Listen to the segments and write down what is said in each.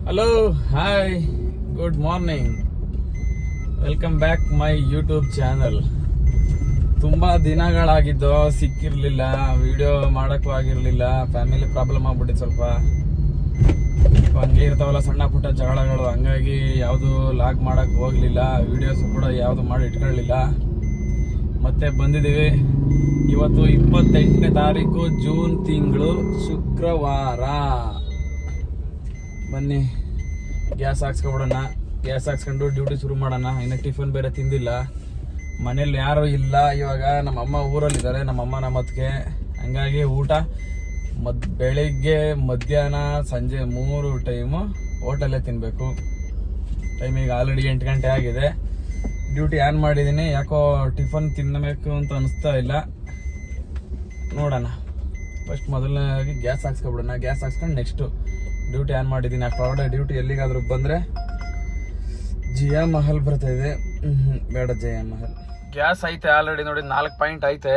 Hello, hi, good morning. Welcome back my YouTube channel. ತುಂಬಾ ದಿನಗಳಾಗಿದ್ದು, ಸಿಕ್ಕಿರ್ಲಿಲ್ಲ, video ಮಾಡಕ್ಕೂ ಆಗಿರ್ಲಿಲ್ಲ. Family problem ಆಗ್ಬಿಟ್ಟಿತ್ತು ಸ್ವಲ್ಪ. ಹಂಗೆ ಇರ್ತಾವಲ್ಲ ಸಣ್ಣ ಪುಟ್ಟ ಜಗಳಗಳು, ಹಂಗಾಗಿ ಯಾವುದು ಲಾಗ್ ಮಾಡಕ್ ಹೋಗ್ಲಿಲ್ಲ. ವಿಡಿಯೋಸ್ ಕೂಡ ಯಾವುದು ಮಾಡಿ ಇಟ್ಕೊಳ್ಳಿಲ್ಲ. ಮತ್ತೆ ಬಂದಿದ್ದೀವಿ. ಇವತ್ತು 28ನೇ ತಾರೀಕು ಜೂನ್ ತಿಂಗಳು, ಶುಕ್ರವಾರ. ಬನ್ನಿ ಗ್ಯಾಸ್ ಹಾಕ್ಸ್ಕೊಬಿಡೋಣ. ಗ್ಯಾಸ್ ಹಾಕ್ಸ್ಕೊಂಡು ಡ್ಯೂಟಿ ಶುರು ಮಾಡೋಣ. ಇನ್ನು ಟಿಫನ್ ಬೇರೆ ತಿಂದಿಲ್ಲ. ಮನೇಲಿ ಯಾರು ಇಲ್ಲ ಇವಾಗ. ನಮ್ಮಮ್ಮ ಊರಲ್ಲಿದ್ದಾರೆ, ನಮ್ಮಮ್ಮ ನಮ್ಮತ್ತಿಗೆ. ಹಂಗಾಗಿ ಊಟ ಬೆಳಿಗ್ಗೆ, ಮಧ್ಯಾಹ್ನ, ಸಂಜೆ 3 ಟೈಮು ಹೋಟೆಲ್ಲೇ ತಿನ್ನಬೇಕು. ಟೈಮಿಗೆ ಆಲ್ರೆಡಿ 8 ಗಂಟೆ ಆಗಿದೆ. ಡ್ಯೂಟಿ ಆನ್ ಮಾಡಿದ್ದೀನಿ. ಯಾಕೋ ಟಿಫನ್ ತಿನ್ನಬೇಕು ಅಂತ ಅನಿಸ್ತಾ ಇಲ್ಲ. ನೋಡೋಣ. ಫಸ್ಟ್ ಮೊದಲನೇದಾಗಿ ಗ್ಯಾಸ್ ಹಾಕ್ಸ್ಕೊಬಿಡೋಣ. ಗ್ಯಾಸ್ ಹಾಕ್ಸ್ಕೊಂಡು ನೆಕ್ಸ್ಟು ಡ್ಯೂಟಿ ಆನ್ ಮಾಡಿದ್ದೀನಿ. ಅಷ್ಟೊಳಗಡೆ ಡ್ಯೂಟಿ ಎಲ್ಲಿಗಾದ್ರೂ ಬಂದರೆ ಜಿಯಾ ಮಹಲ್ ಬರ್ತಾ ಇದೆ. ಬೇಡ, ಜಿಯಾ ಮಹಲ್. ಗ್ಯಾಸ್ ಐತೆ ಆಲ್ರೆಡಿ ನೋಡಿ, 4 ಪಾಯಿಂಟ್ ಐತೆ.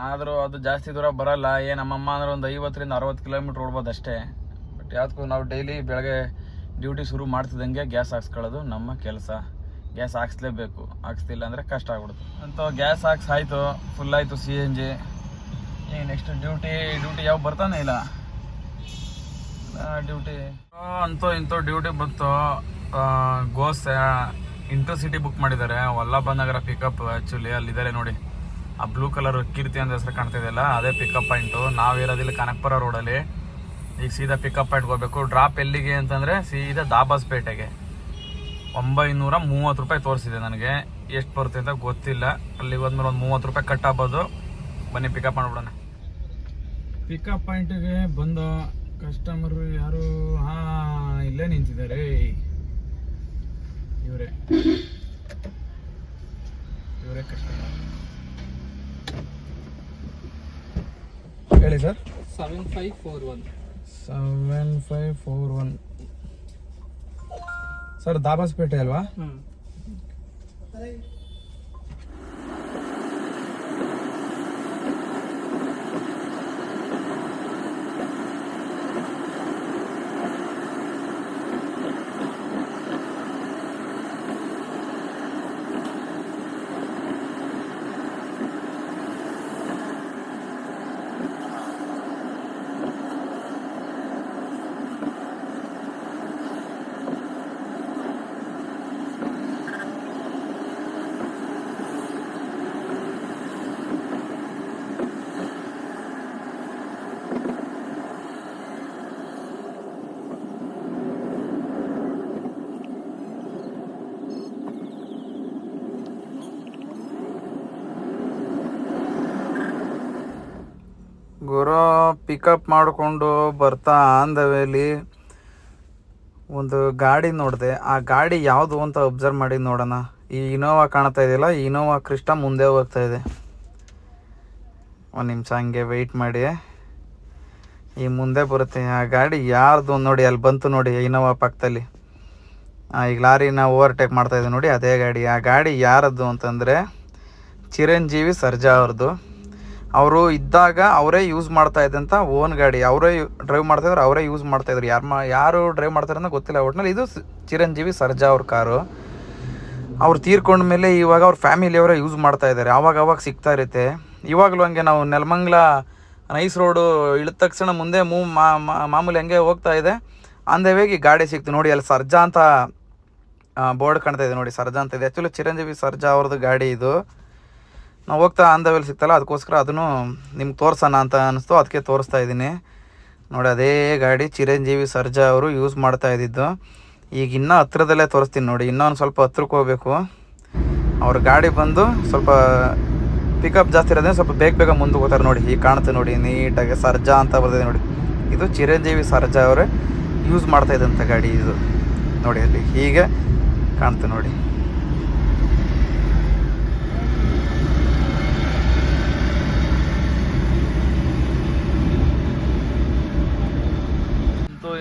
ಆದರೂ ಅದು ಜಾಸ್ತಿ ದೂರ ಬರಲ್ಲ. ನಮ್ಮಮ್ಮ ಅಂದ್ರೆ ಒಂದು 50ರಿಂದ 60 ಕಿಲೋಮೀಟ್ರ್ ಓಡ್ಬೋದು ಅಷ್ಟೇ. ಬಟ್ ಯಾವ್ದಕ್ಕೂ ನಾವು ಡೈಲಿ ಬೆಳಗ್ಗೆ ಡ್ಯೂಟಿ ಶುರು ಮಾಡ್ತಿದ್ದಂಗೆ ಗ್ಯಾಸ್ ಹಾಕ್ಸ್ಕೊಳ್ಳೋದು ನಮ್ಮ ಕೆಲಸ. ಗ್ಯಾಸ್ ಹಾಕ್ಸ್ಲೇಬೇಕು. ಹಾಕ್ಸ್ತಿಲ್ಲ ಅಂದರೆ ಕಷ್ಟ ಆಗ್ಬಿಡುತ್ತೆ. ಅಂತೂ ಗ್ಯಾಸ್ ಆಯಿತು, ಫುಲ್ ಆಯಿತು CNG. ಈಗ ನೆಕ್ಸ್ಟ್ ಡ್ಯೂಟಿ ಯಾವ ಬರ್ತಾನೆ ಇಲ್ಲ. ಡ್ಯೂಟಿ ಅಂತೂ ಇಂತೂ ಡ್ಯೂಟಿ ಬಂತು. ಗೋಸ್ ಇಂಟರ್ಸಿಟಿ ಬುಕ್ ಮಾಡಿದ್ದಾರೆ. ವಲ್ಲಭ ನಗರ ಪಿಕಪ್. ಆ್ಯಕ್ಚುಲಿ ಅಲ್ಲಿದ್ದಾರೆ ನೋಡಿ, ಆ ಬ್ಲೂ ಕಲರ್ ಕೀರ್ತಿ ಅಂತ ಹೆಸರು ಕಾಣ್ತಿದೆಯಲ್ಲ, ಅದೇ ಪಿಕಪ್ ಪಾಯಿಂಟು. ನಾವಿರೋದಿಲ್ಲ ಕನಕಪುರ ರೋಡಲ್ಲಿ. ಈಗ ಸೀದಾ ಪಿಕಪ್ ಪಾಯಿಂಟ್ಗೆ ಹೋಗ್ಬೇಕು. ಡ್ರಾಪ್ ಎಲ್ಲಿಗೆ ಅಂತಂದರೆ ಸೀದಾ ದಾಬಾಸ್ಪೇಟೆಗೆ. 930 ರೂಪಾಯಿ ತೋರಿಸಿದೆ ನನಗೆ. ಎಷ್ಟು ಬರುತ್ತೆ ಅಂತ ಗೊತ್ತಿಲ್ಲ. ಅಲ್ಲಿಗೆ ಹೋದ್ಮೇಲೆ ಒಂದು 30 ರೂಪಾಯಿ ಕಟ್ ಆಗ್ಬೋದು. ಬನ್ನಿ ಪಿಕಪ್ ಮಾಡಿಬಿಡೋಣ. ಪಿಕಪ್ ಪಾಯಿಂಟಿಗೆ ಬಂದು ಕಸ್ಟಮರ್ ಯಾರು ಇಲ್ಲೇ ನಿಂತಿದ್ದಾರೆ. ಇವರೇ ಕಸ್ಟಮರ್. ಹೇಳಿ ಸರ್. 7541 ಸರ್. ದಾಬಾಸ್ಪೇಟೆ ಅಲ್ವಾ? ಗುರು ಪಿಕಪ್ ಮಾಡಿಕೊಂಡು ಬರ್ತಾ ಆನ್ ದ ವೇಲಿ ಒಂದು ಗಾಡಿ ನೋಡಿದೆ. ಆ ಗಾಡಿ ಯಾವುದು ಅಂತ ಅಬ್ಸರ್ವ್ ಮಾಡಿ ನೋಡೋಣ. ಈ ಇನೋವಾ ಕಾಣ್ತಾ ಇದೆಯಲ್ಲ, ಈ ಇನೋವಾ ಕ್ರಿಸ್ಟಾ ಮುಂದೆ ಹೋಗ್ತಾ ಇದೆ. ಒಂದು ನಿಮಿಷ ಹಂಗೆ ವೆಯ್ಟ್ ಮಾಡಿ. ಈ ಮುಂದೆ ಬರುತ್ತೆ ಆ ಗಾಡಿ. ಯಾರ್ದು ನೋಡಿ, ಅಲ್ಲಿ ಬಂತು ನೋಡಿ ಇನೋವಾ ಪಕ್ಕದಲ್ಲಿ. ಈಗ ಲಾರಿನ ಓವರ್ಟೇಕ್ ಮಾಡ್ತಾ ಇದೆ ನೋಡಿ, ಅದೇ ಗಾಡಿ. ಆ ಗಾಡಿ ಯಾರದ್ದು ಅಂತಂದರೆ ಚಿರಂಜೀವಿ ಸರ್ಜಾ ಅವ್ರದ್ದು. ಅವರು ಇದ್ದಾಗ ಅವರೇ ಯೂಸ್ ಮಾಡ್ತಾ ಇದ್ದಂಥ ಓನ್ ಗಾಡಿ. ಅವರೇ ಡ್ರೈವ್ ಮಾಡ್ತಾಯಿದ್ರು, ಅವರೇ ಯೂಸ್ ಮಾಡ್ತಾಯಿದ್ರು. ಯಾರು ಡ್ರೈವ್ ಮಾಡ್ತಾರೆ ಅಂತ ಗೊತ್ತಿಲ್ಲ. ಒಟ್ಟಿನಲ್ಲಿ ಇದು ಚಿರಂಜೀವಿ ಸರ್ಜಾ ಅವ್ರ ಕಾರು. ಅವ್ರು ತೀರ್ಕೊಂಡ್ಮೇಲೆ ಇವಾಗ ಅವ್ರ ಫ್ಯಾಮಿಲಿಯವರೇ ಯೂಸ್ ಮಾಡ್ತಾ ಇದ್ದಾರೆ. ಆವಾಗ ಸಿಗ್ತಾ ಇರುತ್ತೆ. ಇವಾಗಲೂ ಹಂಗೆ ನಾವು ನೆಲಮಂಗಲ ನೈಸ್ ರೋಡು ಇಳಿದ ತಕ್ಷಣ ಮುಂದೆ ಮಾಮೂಲಿ ಹಂಗೆ ಹೋಗ್ತಾ ಇದೆ. ಅಂದವೇಗಿ ಗಾಡಿ ಸಿಕ್ತು ನೋಡಿ. ಅಲ್ಲಿ ಸರ್ಜಾ ಅಂತ ಬೋರ್ಡ್ ಕಾಣ್ತಾ ಇದೆ ನೋಡಿ, ಸರ್ಜಾ ಅಂತ ಇದೆ. ಆ್ಯಕ್ಚುಲಿ ಚಿರಂಜೀವಿ ಸರ್ಜಾ ಅವ್ರದ್ದು ಗಾಡಿ ಇದು. ನಾವು ಹೋಗ್ತಾ ಆನ್ ದ ವೇಲ್ ಸಿಗ್ತಲ್ಲ, ಅದಕ್ಕೋಸ್ಕರ ಅದನ್ನು ನಿಮ್ಗೆ ತೋರಿಸೋಣ ಅಂತ ಅನ್ನಿಸ್ತು, ಅದಕ್ಕೆ ತೋರಿಸ್ತಾ ಇದ್ದೀನಿ ನೋಡಿ. ಅದೇ ಗಾಡಿ ಚಿರಂಜೀವಿ ಸರ್ಜಾ ಅವರು ಯೂಸ್ ಮಾಡ್ತಾ ಇದ್ದಿದ್ದು. ಈಗ ಇನ್ನೂ ಹತ್ರದಲ್ಲೇ ತೋರಿಸ್ತೀನಿ ನೋಡಿ. ಇನ್ನೊಂದು ಸ್ವಲ್ಪ ಹತ್ರಕ್ಕೆ ಹೋಗಬೇಕು. ಅವ್ರ ಗಾಡಿ ಬಂದು ಸ್ವಲ್ಪ ಪಿಕಪ್ ಜಾಸ್ತಿ ಇರೋದೇ ಸ್ವಲ್ಪ ಬೇಗ ಮುಂದೆ ಹೋಗ್ತಾರೆ ನೋಡಿ. ಈಗ ಕಾಣುತ್ತೆ ನೋಡಿ ನೀಟಾಗಿ ಸರ್ಜಾ ಅಂತ ಬರ್ತಿದೆ ನೋಡಿ. ಇದು ಚಿರಂಜೀವಿ ಸರ್ಜಾ ಅವರೇ ಯೂಸ್ ಮಾಡ್ತಾ ಇದ್ದಂಥ ಗಾಡಿ ಇದು ನೋಡಿ. ಅಲ್ಲಿ ಹೀಗೆ ಕಾಣುತ್ತೆ ನೋಡಿ.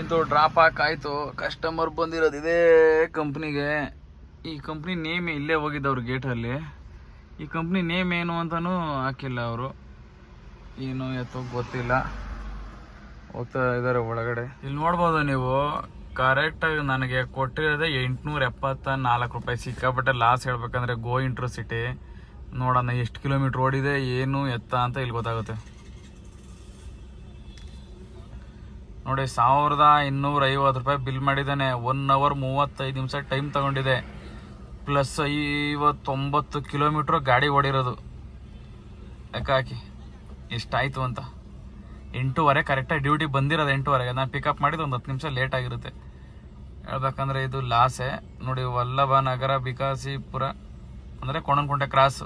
ಇಂತೂ ಡ್ರಾಪ್ ಹಾಕಾಯ್ತು. ಕಸ್ಟಮರ್ ಬಂದಿರೋದು ಇದೇ ಕಂಪ್ನಿಗೆ. ಈ ಕಂಪ್ನಿ ನೇಮ್ ಇಲ್ಲೇ ಹೋಗಿದ್ದವ್ರು ಗೇಟಲ್ಲಿ. ಈ ಕಂಪ್ನಿ ನೇಮ್ ಏನು ಅಂತಲೂ ಹಾಕಿಲ್ಲ ಅವರು. ಏನು ಎತ್ತೋ ಗೊತ್ತಿಲ್ಲ. ಹೋಗ್ತಾ ಇದ್ದಾರೆ ಒಳಗಡೆ. ಇಲ್ಲಿ ನೋಡ್ಬೋದು ನೀವು, ಕರೆಕ್ಟಾಗಿ ನನಗೆ ಕೊಟ್ಟಿರೋದೆ 874 ರೂಪಾಯಿ. ಸಿಕ್ಕಾಪಟ್ಟೆ ಲಾಸ್ ಹೇಳ್ಬೇಕಂದ್ರೆ. ಗೋ ಇಂಟರ್ಸಿಟಿ ನೋಡೋಣ ಎಷ್ಟು ಕಿಲೋಮೀಟ್ರ್ ಓಡಿದೆ ಏನು ಎತ್ತ ಅಂತ ಇಲ್ಲಿ ಗೊತ್ತಾಗುತ್ತೆ ನೋಡಿ. 1250 ರೂಪಾಯಿ ಬಿಲ್ ಮಾಡಿದ್ದಾನೆ. 1 hour 35 ನಿಮಿಷ ಟೈಮ್ ತಗೊಂಡಿದೆ. ಪ್ಲಸ್ 59 ಕಿಲೋಮೀಟ್ರ್ ಗಾಡಿ ಓಡಿರೋದು. ಲೆಕ್ಕ ಹಾಕಿ ಎಷ್ಟಾಯಿತು ಅಂತ. 8:15 ಕರೆಕ್ಟಾಗಿ ಡ್ಯೂಟಿ ಬಂದಿರೋದು. 8:15 ನಾನು ಪಿಕಪ್ ಮಾಡಿದ್ದು ಒಂದು 10 ನಿಮಿಷ ಲೇಟ್ ಆಗಿರುತ್ತೆ. ಹೇಳ್ಬೇಕಂದ್ರೆ ಇದು ಲಾಸೇ ನೋಡಿ. ವಲ್ಲಭ ನಗರ ಬಿಕಾಸಿಪುರ ಅಂದರೆ ಕೊಣನಕುಂಟೆ ಕ್ರಾಸ್.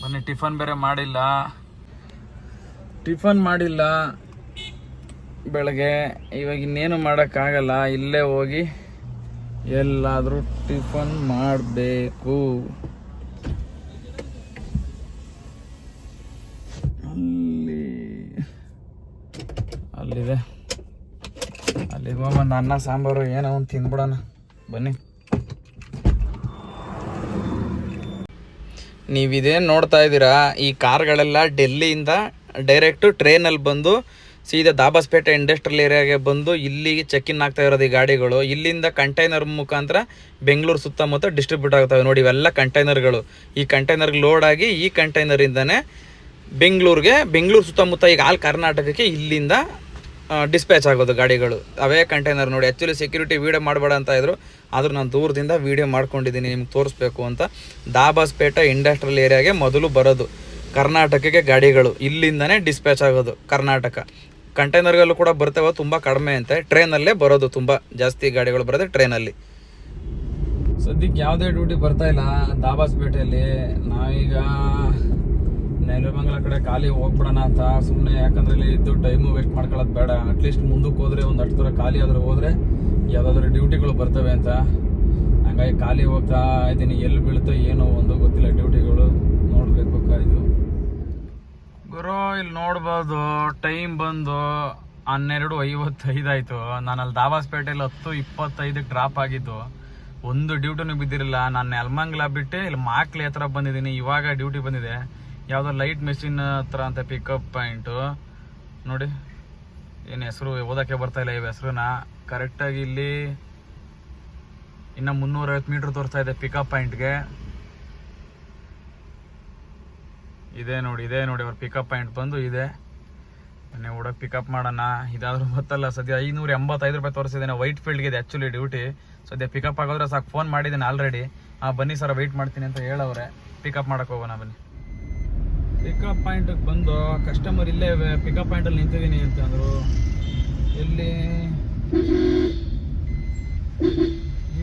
ಬನ್ನಿ, ಟಿಫನ್ ಬೇರೆ ಮಾಡಿಲ್ಲ ಬೆಳಗ್ಗೆ. ಇವಾಗ ಇನ್ನೇನು ಮಾಡೋಕ್ಕಾಗಲ್ಲ. ಇಲ್ಲೇ ಹೋಗಿ ಎಲ್ಲಾದರೂ ಟಿಫನ್ ಮಾಡಬೇಕು. ಅಲ್ಲಿದೆ, ಅಲ್ಲಿಗೆ ಹೋಗ್ಬಂದು ಅನ್ನ ಸಾಂಬಾರು ಏನೋ ಒಂದು ತಿಂದ್ಬಿಡೋಣ ಬನ್ನಿ. ನೀವಿದೇನು ನೋಡ್ತಾ ಇದ್ದೀರಾ, ಈ ಕಾರ್ಗಳೆಲ್ಲ ಡೆಲ್ಲಿಯಿಂದ ಡೈರೆಕ್ಟು ಟ್ರೈನಲ್ಲಿ ಬಂದು ಸೀದಾ ದಾಬಾಸ್ಪೇಟೆ ಇಂಡಸ್ಟ್ರಿಯಲ್ ಏರಿಯಾಗೆ ಬಂದು ಇಲ್ಲಿಗೆ ಚೆಕ್ ಇನ್ ಆಗ್ತಾ ಇರೋದು ಈ ಗಾಡಿಗಳು. ಇಲ್ಲಿಂದ ಕಂಟೈನರ್ ಮುಖಾಂತರ ಬೆಂಗಳೂರು ಸುತ್ತಮುತ್ತ ಡಿಸ್ಟ್ರಿಬ್ಯೂಟ್ ಆಗ್ತವೆ ನೋಡಿ. ಇವೆಲ್ಲ ಕಂಟೈನರ್ಗಳು. ಈ ಕಂಟೈನರ್ಗೆ ಲೋಡ್ ಆಗಿ ಈ ಕಂಟೈನರಿಂದನೇ ಬೆಂಗಳೂರು ಸುತ್ತಮುತ್ತ ಈಗ ಆಲ್ ಕರ್ನಾಟಕಕ್ಕೆ ಇಲ್ಲಿಂದ ಡಿಸ್ಪ್ಯಾಚ್ ಆಗೋದು ಗಾಡಿಗಳು. ಅವೇ ಕಂಟೈನರ್ ನೋಡಿ. ಆ್ಯಕ್ಚುಲಿ ಸೆಕ್ಯೂರಿಟಿ ವೀಡಿಯೋ ಮಾಡಬೇಡ ಅಂತ ಇದ್ರು, ಆದರೂ ನಾನು ದೂರದಿಂದ ವೀಡಿಯೋ ಮಾಡ್ಕೊಂಡಿದ್ದೀನಿ ನಿಮ್ಗೆ ತೋರಿಸ್ಬೇಕು ಅಂತ. ದಾಬಾಸ್ಪೇಟೆ ಇಂಡಸ್ಟ್ರಿಯಲ್ ಏರಿಯಾಗೆ ಮೊದಲು ಬರೋದು ಕರ್ನಾಟಕಕ್ಕೆ ಗಾಡಿಗಳು. ಇಲ್ಲಿಂದನೇ ಡಿಸ್ಪ್ಯಾಚ್ ಆಗೋದು ಕರ್ನಾಟಕ. ಕಂಟೈನರ್ಗಳು ಕೂಡ ಬರ್ತವೆ, ತುಂಬ ಕಡಿಮೆ ಅಂತೆ. ಟ್ರೈನಲ್ಲೇ ಬರೋದು, ತುಂಬ ಜಾಸ್ತಿ ಗಾಡಿಗಳು ಬರೋದು ಟ್ರೈನಲ್ಲಿ. ಸದ್ಯಕ್ಕೆ ಯಾವುದೇ ಡ್ಯೂಟಿ ಬರ್ತಾ ಇಲ್ಲ ದಾಬಾಸ್ಪೇಟೆಯಲ್ಲಿ. ನಾವೀಗ ನೆಲಮಂಗಲ ಕಡೆ ಖಾಲಿ ಹೋಗ್ಬಿಡೋಣ ಅಂತ ಸುಮ್ಮನೆ. ಯಾಕಂದ್ರೆ ಇಲ್ಲಿ ಇದ್ದು ಟೈಮು ವೇಸ್ಟ್ ಮಾಡ್ಕೊಳ್ಳೋದು ಬೇಡ. ಅಟ್ಲೀಸ್ಟ್ ಮುಂದಕ್ಕೆ ಹೋದರೆ ಒಂದು ಅಷ್ಟು ದೂರ ಖಾಲಿ ಆದರೂ ಹೋದರೆ ಯಾವುದಾದ್ರೂ ಡ್ಯೂಟಿಗಳು ಬರ್ತವೆ ಅಂತ. ಹಂಗಾಗಿ ಖಾಲಿ ಹೋಗ್ತಾ ಇದ್ದೀನಿ. ಎಲ್ಲಿ ಬೀಳುತ್ತೋ ಏನೋ ಒಂದು ಗೊತ್ತಿಲ್ಲ. ಡ್ಯೂಟಿಗಳು ನೋಡಬೇಕು ಕಾಯ್ದು. ಗುರು ಇಲ್ಲಿ ನೋಡ್ಬೋದು ಟೈಮ್ ಬಂದು 12:55 ಆಯಿತು. ನಾನು ಅಲ್ಲಿ ದಾಬಾಸ್ಪೇಟೆಯಲ್ಲಿ 10:25 ಡ್ರಾಪ್ ಆಗಿದ್ದು. ಒಂದು ಡ್ಯೂಟಿನೂ ಬಿದ್ದಿರಲಿಲ್ಲ. ನಾನು ನೆಲಮಂಗಲ ಬಿಟ್ಟು ಇಲ್ಲಿ ಮಾಕ್ಲಿ ಹತ್ರ ಬಂದಿದ್ದೀನಿ. ಇವಾಗ ಡ್ಯೂಟಿ ಬಂದಿದೆ. ಯಾವುದೋ ಲೈಟ್ ಮೆಷಿನ್ ಹತ್ರ ಅಂತ ಪಿಕಪ್ ಪಾಯಿಂಟು ನೋಡಿ. ಏನು ಹೆಸರು ಓದೋಕ್ಕೆ ಬರ್ತಾಯಿಲ್ಲ ಇವು ಹೆಸರನ್ನ ಕರೆಕ್ಟಾಗಿ. ಇಲ್ಲಿ ಇನ್ನು 350 ಮೀಟ್ರ್ ತೋರಿಸ್ತಾ ಇದೆ ಪಿಕಪ್ ಪಾಯಿಂಟ್ಗೆ. ಇದೇ ನೋಡಿ ಅವ್ರ ಪಿಕಪ್ ಪಾಯಿಂಟ್ ಬಂದು ಇದೆ. ಮೊನ್ನೆ ಹುಡುಗ ಪಿಕಪ್ ಮಾಡೋಣ. ಇದಾದರೂ ಗೊತ್ತಲ್ಲ. ಸದ್ಯ 585 ರೂಪಾಯಿ ತೋರಿಸಿದ್ದೇನೆ. ವೈಟ್ ಫೀಲ್ಡ್ಗೆ ಇದೆ ಆ್ಯಕ್ಚುಲಿ ಡ್ಯೂಟಿ. ಸದ್ಯ ಪಿಕಪ್ ಆಗೋದ್ರೆ ಸಾಕು. ಫೋನ್ ಮಾಡಿದ್ದೀನಿ ಆಲ್ರೆಡಿ. ಬನ್ನಿ ಸರ್ ವೆಯ್ಟ್ ಮಾಡ್ತೀನಿ ಅಂತ ಹೇಳವ್ರೆ. ಪಿಕಪ್ ಮಾಡೋಕ್ಕೆ ಹೋಗೋಣ ಬನ್ನಿ. ಪಿಕಪ್ ಪಾಯಿಂಟಿಗೆ ಬಂದು ಕಸ್ಟಮರ್ ಇಲ್ಲೇ ಪಿಕಪ್ ಪಾಯಿಂಟಲ್ಲಿ ನಿಂತಿದ್ದೀನಿ ಅಂತಂದರು. ಎಲ್ಲಿ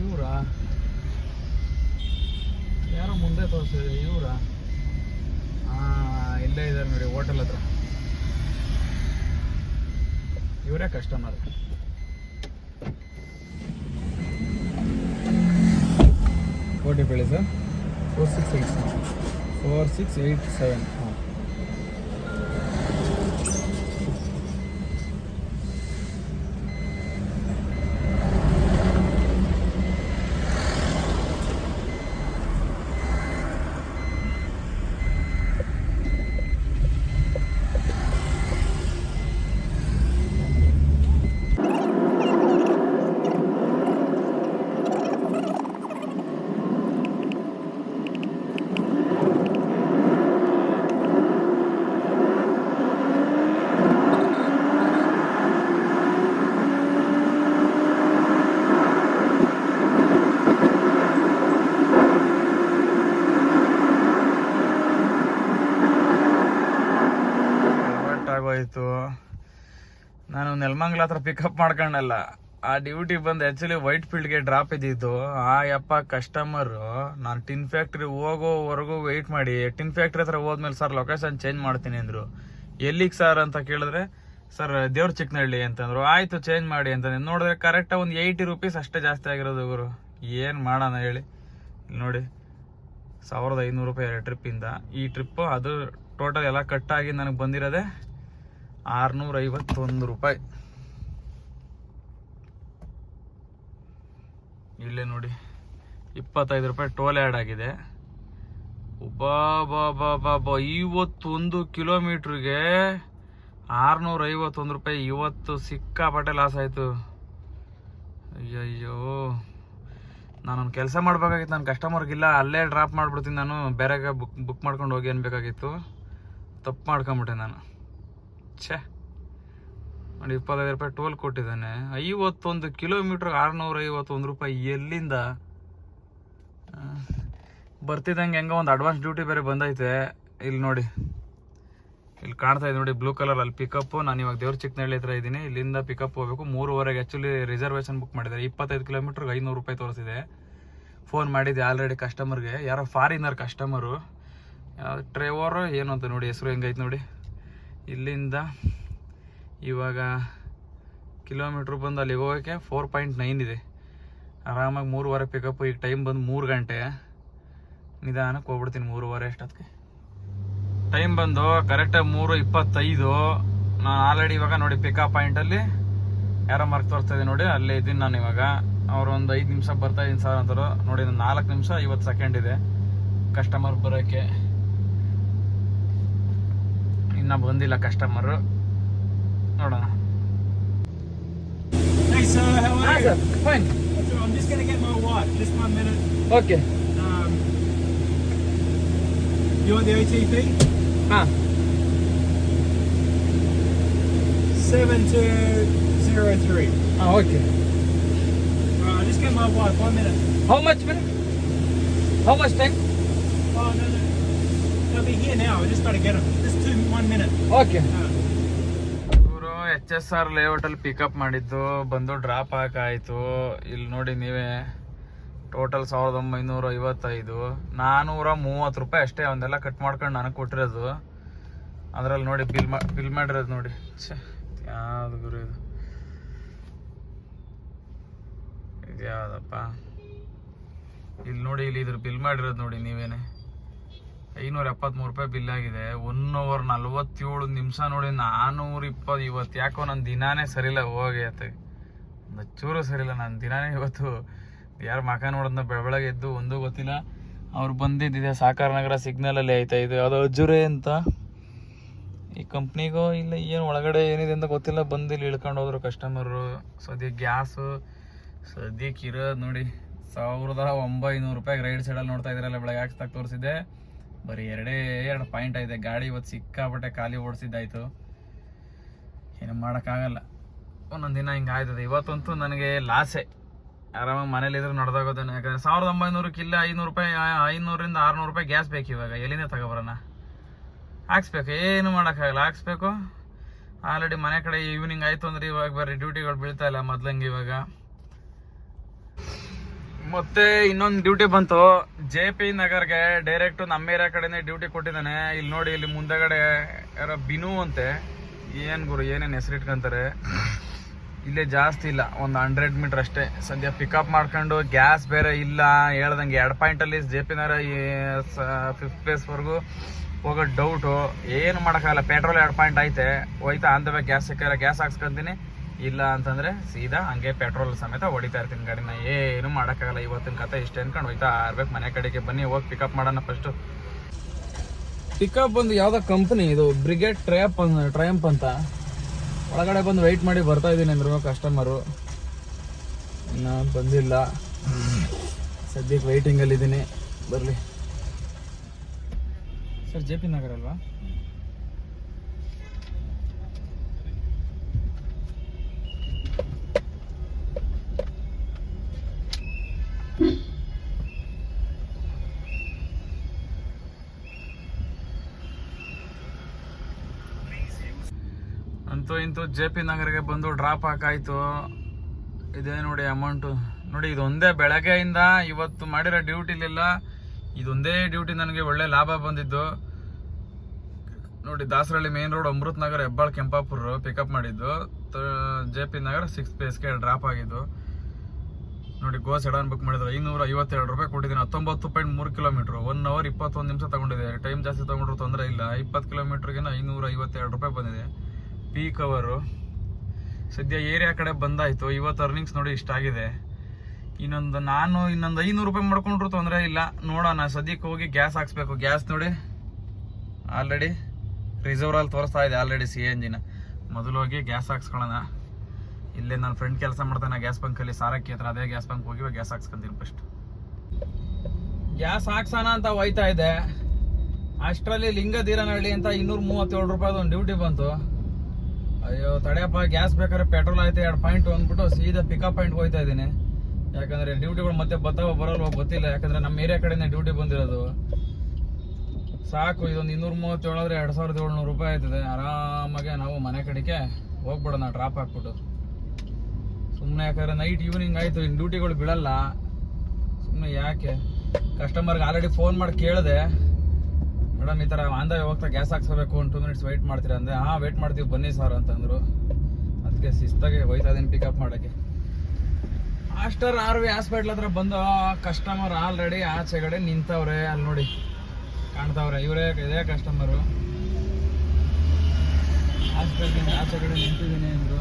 ಇವರಾ? ಯಾರೋ ಮುಂದೆ ತೋರಿಸಿದೆ. ಇವರಾ? ಇಲ್ಲೇ ಇದ್ದಾರೆ ನೋಡಿ ಹೋಟೆಲ್ ಹತ್ರ. ಇವರೇ ಕಸ್ಟಮರ್. OTP ಹೇಳಿ ಸರ್. 4687. ಹಾಂ, ಆಗೋಯ್ತು. ನಾನು ನೆಲಮಂಗಲ ಹತ್ರ ಪಿಕಪ್ ಮಾಡ್ಕೊಂಡಲ್ಲ. ಆ ಡ್ಯೂಟಿ ಬಂದು ಆ್ಯಕ್ಚುಲಿ ವೈಟ್ ಫೀಲ್ಡ್ಗೆ ಡ್ರಾಪ್ ಇದ್ದಿದ್ದು. ಕಸ್ಟಮರು ನಾನು ಟಿನ್ ಫ್ಯಾಕ್ಟ್ರಿ ಹೋಗೋವರೆಗೂ ವೆಯ್ಟ್ ಮಾಡಿ ಟಿನ್ ಫ್ಯಾಕ್ಟ್ರಿ ಹತ್ರ ಹೋದ್ಮೇಲೆ ಸರ್ ಲೊಕೇಶನ್ ಚೇಂಜ್ ಮಾಡ್ತೀನಿ ಅಂದರು. ಎಲ್ಲಿಗೆ ಸರ್ ಅಂತ ಕೇಳಿದ್ರೆ ಸರ್ ದೇವ್ರ ಚಿಕ್ಕನಹಳ್ಳಿ ಅಂತಂದರು. ಆಯಿತು ಚೇಂಜ್ ಮಾಡಿ ಅಂತಂದು ನೋಡಿದ್ರೆ ಕರೆಕ್ಟಾಗಿ ಒಂದು 80 ರೂಪೀಸ್ ಅಷ್ಟೇ ಜಾಸ್ತಿ ಆಗಿರೋದು ಗುರು. ಏನು ಮಾಡೋಣ ಹೇಳಿ. ಇಲ್ಲಿ ನೋಡಿ 1500 ರೂಪಾಯಿ 2 ಟ್ರಿಪ್ಪಿಂದ. ಈ ಟ್ರಿಪ್ಪು ಅದು ಟೋಟಲ್ ಎಲ್ಲ ಕಟ್ಟಾಗಿ ನನಗೆ ಬಂದಿರೋದೆ 651 ರೂಪಾಯಿ. ಇಲ್ಲೇ ನೋಡಿ 25 ರೂಪಾಯಿ ಟೋಲ್ ಆ್ಯಡ್ ಆಗಿದೆ. ಬಾಬಾ 51 ಕಿಲೋಮೀಟ್ರಿಗೆ 651 ರೂಪಾಯಿ. ಇವತ್ತು ಸಿಕ್ಕಾಪಟ್ಟೆ ಲಾಸ್ ಆಯಿತು. ಅಯ್ಯಯ್ಯೋ, ನಾನೊಂದು ಕೆಲಸ ಮಾಡ್ಬೇಕಾಗಿತ್ತು. ನನ್ನ ಕಸ್ಟಮರ್ಗಿಲ್ಲ, ಅಲ್ಲೇ ಡ್ರಾಪ್ ಮಾಡಿಬಿಡ್ತೀನಿ ನಾನು. ಬೇರೆಗೆ ಬುಕ್ ಮಾಡ್ಕೊಂಡು ಹೋಗಿ ಅನ್ಬೇಕಾಗಿತ್ತು. ತಪ್ಪು ಮಾಡ್ಕೊಂಬಿಟ್ಟೆ ನಾನು. ಛೇ ನೋಡಿ, 25 ರೂಪಾಯಿ ಟೋಲ್ ಕೊಟ್ಟಿದ್ದಾನೆ. 51 ಕಿಲೋಮೀಟ್ರಿಗೆ 651 ರೂಪಾಯಿ. ಎಲ್ಲಿಂದ ಬರ್ತಿದ್ದಂಗೆ ಹೆಂಗ ಒಂದು ಅಡ್ವಾನ್ಸ್ ಡ್ಯೂಟಿ ಬೇರೆ ಬಂದೈತೆ. ಇಲ್ಲಿ ನೋಡಿ, ಇಲ್ಲಿ ಕಾಣ್ತಾ ಇದೆ ನೋಡಿ ಬ್ಲೂ ಕಲರ್, ಅಲ್ಲಿ ಪಿಕಪ್ಪು. ನಾನು ಇವಾಗ ದೇವ್ರ ಚಿಕ್ಕನಹಳ್ಳಿ ಹತ್ರ ಇದ್ದೀನಿ. ಇಲ್ಲಿಂದ ಪಿಕಪ್ ಹೋಗಬೇಕು. 3:15. ಆ್ಯಕ್ಚುಲಿ ರಿಸರ್ವೇಷನ್ ಬುಕ್ ಮಾಡಿದ್ದಾರೆ. 25 ಕಿಲೋಮೀಟ್ರಿಗೆ 500 ರೂಪಾಯಿ ತೋರಿಸಿದೆ. ಫೋನ್ ಮಾಡಿದ್ದೆ ಆಲ್ರೆಡಿ ಕಸ್ಟಮರ್ಗೆ. ಯಾರೋ ಫಾರಿನರ್ ಕಸ್ಟಮರು, ಡ್ರೈವರು ಏನು ಅಂತ ನೋಡಿ, ಹೆಸರು ಹೆಂಗೈತೆ ನೋಡಿ. ಇಲ್ಲಿಂದ ಇವಾಗ ಕಿಲೋಮೀಟ್ರ್ ಬಂದು ಅಲ್ಲಿಗೆ ಹೋಗೋಕ್ಕೆ 4.9 ಇದೆ. ಆರಾಮಾಗಿ 3:15 ಪಿಕಪ್ಪು. ಈಗ ಟೈಮ್ ಬಂದು 3 ಗಂಟೆ. ನಿಧಾನಕ್ಕೆ ಹೋಗ್ಬಿಡ್ತೀನಿ 3:15 ಅಷ್ಟೊತ್ತಿಗೆ. ಟೈಮ್ ಬಂದು ಕರೆಕ್ಟಾಗಿ 3:25. ನಾನು ಆಲ್ರೆಡಿ ಇವಾಗ ನೋಡಿ ಪಿಕಪ್ ಪಾಯಿಂಟಲ್ಲಿ ಯಾರೋ ಮಾರ್ಕ್ ತೋರಿಸ್ತಾ ಇದೆ ನೋಡಿ, ಅಲ್ಲೇ ಇದ್ದೀನಿ ನಾನು ಇವಾಗ. ಅವ್ರು ಒಂದು 5 ನಿಮಿಷ ಬರ್ತಾ ಇದ್ದೀನಿ ಸರ್ ಅಂತಾರೆ ನೋಡಿ. 4 ನಿಮಿಷ 50 ಸೆಕೆಂಡ್ ಇದೆ ಕಸ್ಟಮರ್ ಬರೋಕ್ಕೆ. ಇನ್ನೂ ಬಂದಿಲ್ಲ ಕಸ್ಟಮರು, ನೋಡೋಣ. Hey sir, how are you? Sir, fine. I'm just going to get my wife. Just 1 minute. Okay. You want the OTP? Huh. 7203. Okay. I'll just get my wife. 1 minute. How much minute? How much time? Oh no. They'll be here now. I just got to get them. Just 1 minute. Okay. ಇವರು HSR ಲೇಔಟಲ್ಲಿ pickup ಮಾಡಿದ್ದು, ಬಂದು drop ಹಾಕಾಯಿತು. ಇಲ್ಲಿ ನೋಡಿ ನೀವೇ, total 1955. 430 ರೂಪಾಯಿ ಅಷ್ಟೇ. ಅವನ್ನೆಲ್ಲ cut ಮಾಡ್ಕೊಂಡು ನನಗೆ ಕೊಟ್ಟಿರೋದು. ಅದರಲ್ಲಿ ನೋಡಿ ಬಿಲ್ ಮಾಡಿರೋದು ನೋಡಿ. ಛೇ, ಯಾವುದು ಗುರು ಇದು, ಇದ್ಯಾವುದಪ್ಪ. ಇಲ್ಲಿ ನೋಡಿ, ಇಲ್ಲಿ ಇದ್ರ ಬಿಲ್ ಮಾಡಿರೋದು ನೋಡಿ ನೀವೇನೆ. 573 ರೂಪಾಯಿ ಬಿಲ್ ಆಗಿದೆ. 1 hour 47 ನಿಮಿಷ ನೋಡಿ. 420. ಇವತ್ತು ಯಾಕೋ ನನ್ನ ದಿನಾನೇ ಸರಿಯಿಲ್ಲ. ಹೋಗಿ ಆತ ಚೂರು ಸರಿಯಿಲ್ಲ ನನ್ನ ದಿನಾನೇ ಇವತ್ತು. ಯಾರು ಮಕ ನೋಡೋದನ್ನ ಬೆಳಗ್ಗೆ ಎದ್ದು ಒಂದೂ ಗೊತ್ತಿಲ್ಲ. ಅವ್ರು ಬಂದಿದ್ದಿದೆ ಸಾಕಾರ ನಗರ ಸಿಗ್ನಲಲ್ಲಿ ಆಯ್ತಾ. ಇದು ಯಾವುದೋ ಅಜ್ಜುರೆ ಅಂತ ಈ ಕಂಪ್ನಿಗೋ ಇಲ್ಲ ಏನು ಒಳಗಡೆ ಏನಿದೆ ಅಂತ ಗೊತ್ತಿಲ್ಲ. ಬಂದು ಇಲ್ಲಿ ಇಳ್ಕೊಂಡು ಹೋದ್ರು ಕಸ್ಟಮರು. ಸದ್ಯಕ್ಕೆ ಗ್ಯಾಸು ಸದ್ಯಕ್ಕೆ ಇರೋದು ನೋಡಿ 1900 ರೂಪಾಯಿಗೆ ರೈಡ್ ಸೈಡಲ್ಲಿ ನೋಡ್ತಾ ಇದ್ರಲ್ಲ. ಬೆಳಗ್ಗೆ ಹಾಕ್ಸ್ದಾಗ ತೋರಿಸಿದ್ದೆ, ಬರೀ 2 ಪಾಯಿಂಟ್ ಆಗಿದೆ. ಗಾಡಿ ಇವತ್ತು ಸಿಕ್ಕಾಪಟ್ಟೆ ಖಾಲಿ ಓಡಿಸಿದ್ದಾಯ್ತು. ಏನು ಮಾಡೋಕ್ಕಾಗಲ್ಲ, ಒಂದೊಂದು ದಿನ ಹಿಂಗೆ ಆಯ್ತದೆ. ಇವತ್ತಂತೂ ನನಗೆ ಲಾಸೆ. ಆರಾಮಾಗಿ ಮನೇಲಿದ್ರೆ ನಡೆದೋಗೋದನ್ನು. ಯಾಕಂದರೆ 1900 ಇಲ್ಲ 500 ರೂಪಾಯಿ, 500ರಿಂದ 600 ರೂಪಾಯಿ ಗ್ಯಾಸ್ ಬೇಕು ಇವಾಗ. ಎಲ್ಲಿಂದ ತಗೊಬರೋಣ? ಹಾಕ್ಸ್ಬೇಕು, ಏನು ಮಾಡೋಕ್ಕಾಗಲ್ಲ, ಹಾಕ್ಸ್ಬೇಕು. ಆಲ್ರೆಡಿ ಮನೆ ಕಡೆ ಈವ್ನಿಂಗ್ ಆಯಿತು ಅಂದರೆ ಇವಾಗ ಬರೀ ಡ್ಯೂಟಿಗಳು ಬೀಳ್ತಾ ಇಲ್ಲ ಮೊದ್ಲಂಗೆ ಇವಾಗ. ಮತ್ತೆ ಇನ್ನೊಂದು ಡ್ಯೂಟಿ ಬಂತು JP ನಗರ್ಗೆ. ಡೈರೆಕ್ಟು ನಮ್ಮ ಏರಿಯಾ ಕಡೆನೇ ಡ್ಯೂಟಿ ಕೊಟ್ಟಿದ್ದಾನೆ. ಇಲ್ಲಿ ನೋಡಿ, ಇಲ್ಲಿ ಮುಂದೆಗಡೆ ಯಾರೋ ಬಿನು ಅಂತೆ. ಏನು ಗುರು, ಏನೇನು ಹೆಸರು ಇಟ್ಕೊಂತಾರೆ. ಇಲ್ಲೇ ಜಾಸ್ತಿ ಇಲ್ಲ, ಒಂದು 100 ಮೀಟ್ರ್ ಅಷ್ಟೇ. ಸದ್ಯ ಪಿಕಪ್ ಮಾಡ್ಕೊಂಡು ಗ್ಯಾಸ್ ಬೇರೆ ಇಲ್ಲ ಹೇಳ್ದಂಗೆ. 2 ಪಾಯಿಂಟಲ್ಲಿ JP ನಗರ 5th ಪ್ಲೇಸ್ವರೆಗೂ ಹೋಗೋ ಡೌಟು. ಏನು ಮಾಡೋಕ್ಕಾಗಲ್ಲ. ಪೆಟ್ರೋಲ್ 2 ಪಾಯಿಂಟ್ ಐತೆ, ಹೋಯ್ತಾ ಅಂದವೇ ಗ್ಯಾಸ್ ಸಿಕ್ಕಿದ್ರೆ ಗ್ಯಾಸ್ ಹಾಕ್ಸ್ಕೊತೀನಿ. ಇಲ್ಲ ಅಂತಂದರೆ ಸೀದಾ ಹಂಗೆ ಪೆಟ್ರೋಲ್ ಸಮೇತ ಹೊಡಿತಾ ಇರ್ತೀನಿ ಗಾಡಿನ. ಏನು ಮಾಡೋಕ್ಕಾಗಲ್ಲ. ಇವತ್ತಿನ ಕತೆ ಇಷ್ಟೇ ಅನ್ಕೊಂಡು ಹೋಯ್ತಾ ಇರ್ಬೇಕು ಮನೆ ಕಡೆಗೆ. ಬನ್ನಿ ಹೋಗಿ ಪಿಕಪ್ ಮಾಡೋಣ. ಫಸ್ಟು ಪಿಕಪ್ ಬಂದು ಯಾವುದೋ ಕಂಪ್ನಿ ಇದು, ಬ್ರಿಗೇಡ್ ಟ್ರಯಂಪ್ ಅಂತ. ಒಳಗಡೆ ಬಂದು ವೆಯ್ಟ್ ಮಾಡಿ ಬರ್ತಾ ಇದ್ದೀನಿ ಅಂದರು ಕಸ್ಟಮರು. ಇನ್ನು ಬಂದಿಲ್ಲ, ಸದ್ಯಕ್ಕೆ ವೆಯ್ಟಿಂಗಲ್ಲಿದ್ದೀನಿ. ಬರಲಿ ಸರ್. JP ನಗರ ಅಲ್ವಾ? ಅಂತೂ ಇಂತೂ JP ನಗರ್ಗೆ ಬಂದು ಡ್ರಾಪ್ ಹಾಕಾಯ್ತು. ಇದೇ ನೋಡಿ ಅಮೌಂಟು ನೋಡಿ. ಇದೊಂದೇ ಬೆಳಗ್ಗೆಯಿಂದ ಇವತ್ತು ಮಾಡಿರೋ ಡ್ಯೂಟಿಲಿಲ್ಲ. ಇದೊಂದೇ ಡ್ಯೂಟಿ ನನಗೆ ಒಳ್ಳೆ ಲಾಭ ಬಂದಿದ್ದು ನೋಡಿ. Dasarahalli main road, Amrit Nagar, Hebbal, Kempapura pickup ಮಾಡಿದ್ದು. JP ನಗರ 6th ಪ್ಲೇಸ್ಗೆ ಡ್ರಾಪ್ ಆಗಿದ್ದು ನೋಡಿ. ಗೋ ಸೆಡಾನ್ ಬುಕ್ ಮಾಡಿದ್ರು. 552 ರೂಪಾಯಿ ಕೊಟ್ಟಿದ್ದೀನಿ. 19.3 ಕಿಲೋಮೀಟ್ರು. 1 hour 21 ನಿಮಿಷ ತಗೊಂಡಿದೆ. ಟೈಮ್ ಜಾಸ್ತಿ ತಗೊಂಡ್ರು ತೊಂದರೆ ಇಲ್ಲ. 20 ಕಿಲೋಮೀಟ್ರಿಗೆ 552 ರೂಪಾಯಿ ಬಂದಿದೆ. ಪೀಕ್ ಅವರು ಸದ್ಯ ಏರಿಯಾ ಕಡೆ ಬಂದಾಯಿತು. ಇವತ್ತು ಅರ್ನಿಂಗ್ಸ್ ನೋಡಿ ಇಷ್ಟಾಗಿದೆ. ಇನ್ನೊಂದು 500 ರೂಪಾಯಿ ಮಾಡ್ಕೊಂಡ್ರು ತೊಂದರೆ ಇಲ್ಲ. ನೋಡೋಣ, ಸದ್ಯಕ್ಕೆ ಹೋಗಿ ಗ್ಯಾಸ್ ಹಾಕ್ಸ್ಬೇಕು. ಗ್ಯಾಸ್ ನೋಡಿ ಆಲ್ರೆಡಿ ರಿಸರ್ವರಲ್ಲಿ ತೋರಿಸ್ತಾ ಇದೆ ಆಲ್ರೆಡಿ CNG. ಮೊದಲು ಹೋಗಿ ಗ್ಯಾಸ್ ಹಾಕ್ಸ್ಕೊಳ್ಳೋಣ. ಇಲ್ಲೇ ನನ್ನ ಫ್ರೆಂಡ್ ಕೆಲಸ ಮಾಡ್ತಾನೆ ಗ್ಯಾಸ್ ಬಂಕಲ್ಲಿ ಸಾರಕ್ಕಿ ಹತ್ರ, ಅದೇ ಗ್ಯಾಸ್ ಬಂಕ್ ಹೋಗಿ ಗ್ಯಾಸ್ ಹಾಕ್ಸ್ಕೊಂತೀನಿ ಫಸ್ಟ್. ಗ್ಯಾಸ್ ಹಾಕ್ಸೋಣ ಅಂತ ಹೋಯ್ತಾ ಇದೆ, ಅಷ್ಟರಲ್ಲಿ ಲಿಂಗಧೀರನಹಳ್ಳಿ ಅಂತ 237 ರೂಪಾಯಿದು ಒಂದು ಡ್ಯೂಟಿ ಬಂತು. ಅಯ್ಯೋ ತಡೆಯಪ್ಪ, ಗ್ಯಾಸ್ ಬೇಕಾದ್ರೆ ಪೆಟ್ರೋಲ್ ಆಯ್ತು 2 ಪಾಯಿಂಟ್ ಅಂದ್ಬಿಟ್ಟು ಸೀದಾ ಪಿಕಪ್ ಪಾಯಿಂಟ್ಗೆ ಹೋಯ್ತಾ ಇದ್ದೀನಿ. ಯಾಕಂದರೆ ಡ್ಯೂಟಿಗಳು ಮತ್ತೆ ಬರ್ತಾವ ಬರಲ್ವ ಗೊತ್ತಿಲ್ಲ, ಯಾಕಂದರೆ ನಮ್ಮ ಏರಿಯಾ ಕಡೆನೇ ಡ್ಯೂಟಿ ಬಂದಿರೋದು. ಸಾಕು, ಇದೊಂದು 237 ಆದರೆ 2700 ರೂಪಾಯಿ ಆಯ್ತದೆ. ಆರಾಮಾಗೆ ನಾವು ಮನೆ ಕಡೆಗೆ ಹೋಗ್ಬಿಡೋಣ ಡ್ರಾಪ್ ಹಾಕ್ಬಿಟ್ಟು. ಸುಮ್ಮನೆ ಯಾಕಂದರೆ ನೈಟ್ ಈವ್ನಿಂಗ್ ಆಯಿತು, ಇನ್ನು ಡ್ಯೂಟಿಗಳು ಬಿಡಲ್ಲ. ಸುಮ್ಮನೆ ಯಾಕೆ, ಕಸ್ಟಮರ್ಗೆ ಆಲ್ರೆಡಿ ಫೋನ್ ಮಾಡಿ ಕೇಳಿದೆ, ಮೇಡಮ್ ಈ ಥರ ಆನ್ ದ ವೇ ಹೋಗ್ತಾ ಗ್ಯಾಸ್ ಹಾಕ್ಸ್ಕೋಬೇಕು, ಒಂದು 2 ಮಿನಿಟ್ಸ್ ವೆಯ್ಟ್ ಮಾಡ್ತೀರಾ ಅಂದೆ. ಹಾಂ ವೆಯ್ಟ್ ಮಾಡ್ತೀವಿ ಬನ್ನಿ ಸರ್ ಅಂತಂದರು. ಅದಕ್ಕೆ ಶಿಸ್ತಾಗೆ ಹೋಯ್ತಾ ಇದೀನಿ ಪಿಕಪ್ ಮಾಡೋಕ್ಕೆ. ಆಸ್ಟರ್ RV ಹಾಸ್ಪಿಟ್ಲ್ ಹತ್ರ ಬಂದು ಕಸ್ಟಮರ್ ಆಲ್ರೆಡಿ ಆಚೆಗಡೆ ನಿಂತವ್ರೆ, ಅಲ್ಲಿ ನೋಡಿ ಕಾಣ್ತಾವ್ರೆ, ಇವರೇ ಇದೇ ಕಸ್ಟಮರು. ಹಾಸ್ಪಿಟ್ಲಿಂದ ಆಚೆಗಡೆ ನಿಂತಿದ್ದೀನಿ ಅಂದರು.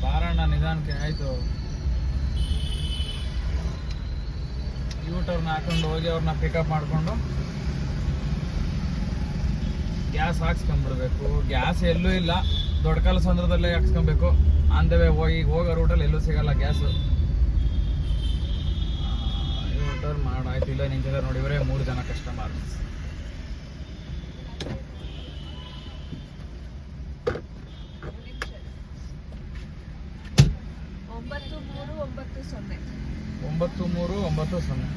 ಬಾರಣ್ಣ ನಿಧಾನಕ್ಕೆ, ಆಯಿತು. ಯೂಟರ್ನ ಹಾಕೊಂಡು ಹೋಗಿ ಅವ್ರನ್ನ ಪಿಕಪ್ ಮಾಡಿಕೊಂಡು ಗ್ಯಾಸ್ ಹಾಕ್ಸ್ಕೊಂಡ್ಬಿಡ್ಬೇಕು. ಗ್ಯಾಸ್ ಎಲ್ಲೂ ಇಲ್ಲ, ದೊಡ್ಡ ಕಲಸಂದ್ರದಲ್ಲೇ ಹಾಕ್ಸ್ಕೊಬೇಕು. ಆನ್ ದ ವೇ ಹೋಗೋ ರೂಟಲ್ಲಿ ಎಲ್ಲೂ ಸಿಗಲ್ಲ ಗ್ಯಾಸು. ಯೂಟರ್ ಮಾಡಾಯ್ತು, ಇಲ್ಲ ನಿಂತಿದ್ದಾರೆ ನೋಡಿ, ಇವರೇ 3 ಜನ ಕಸ್ಟಮರ್. ಒಂಬತ್ತು 390